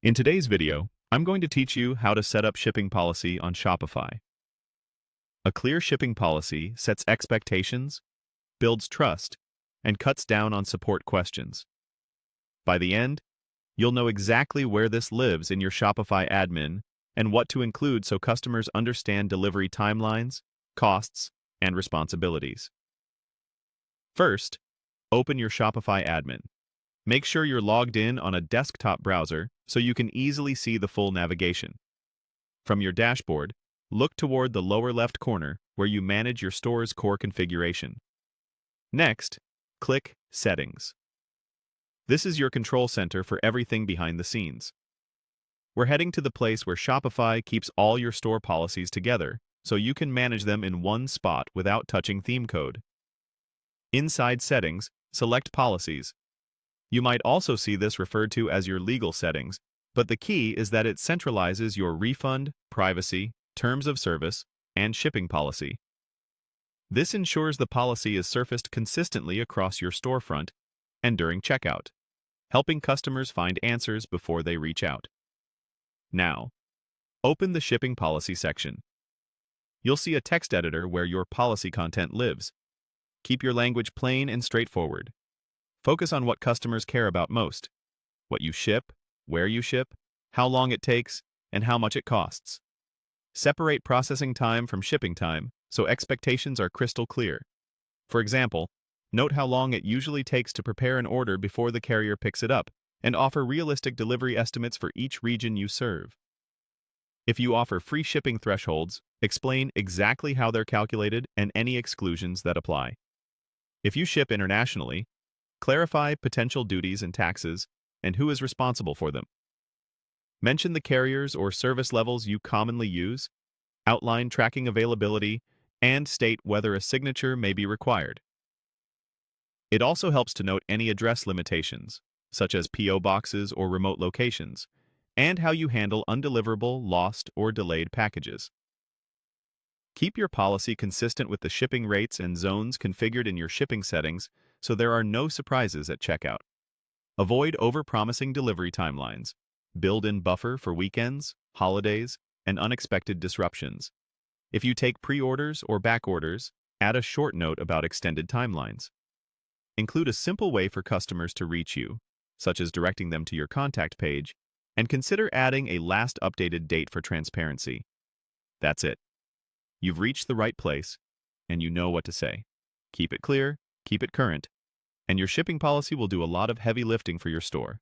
In today's video, I'm going to teach you how to set up shipping policy on Shopify. A clear shipping policy sets expectations, builds trust, and cuts down on support questions. By the end, you'll know exactly where this lives in your Shopify admin and what to include so customers understand delivery timelines, costs, and responsibilities. First, open your Shopify admin. Make sure you're logged in on a desktop browser so you can easily see the full navigation. From your dashboard, look toward the lower left corner where you manage your store's core configuration. Next, click Settings. This is your control center for everything behind the scenes. We're heading to the place where Shopify keeps all your store policies together so you can manage them in one spot without touching theme code. Inside Settings, select Policies. You might also see this referred to as your legal settings, but the key is that it centralizes your refund, privacy, terms of service, and shipping policy. This ensures the policy is surfaced consistently across your storefront and during checkout, helping customers find answers before they reach out. Now, open the shipping policy section. You'll see a text editor where your policy content lives. Keep your language plain and straightforward. Focus on what customers care about most: what you ship, where you ship, how long it takes, and how much it costs. Separate processing time from shipping time so expectations are crystal clear. For example, note how long it usually takes to prepare an order before the carrier picks it up, and offer realistic delivery estimates for each region you serve. If you offer free shipping thresholds, explain exactly how they're calculated and any exclusions that apply. If you ship internationally, clarify potential duties and taxes and who is responsible for them. Mention the carriers or service levels you commonly use, outline tracking availability, and state whether a signature may be required. It also helps to note any address limitations, such as P.O. boxes or remote locations, and how you handle undeliverable, lost, or delayed packages. Keep your policy consistent with the shipping rates and zones configured in your shipping settings so there are no surprises at checkout. Avoid overpromising delivery timelines. Build in buffer for weekends, holidays, and unexpected disruptions. If you take pre-orders or back orders, add a short note about extended timelines. Include a simple way for customers to reach you, such as directing them to your contact page, and consider adding a last updated date for transparency. That's it. You've reached the right place, and you know what to say. Keep it clear, keep it current, and your shipping policy will do a lot of heavy lifting for your store.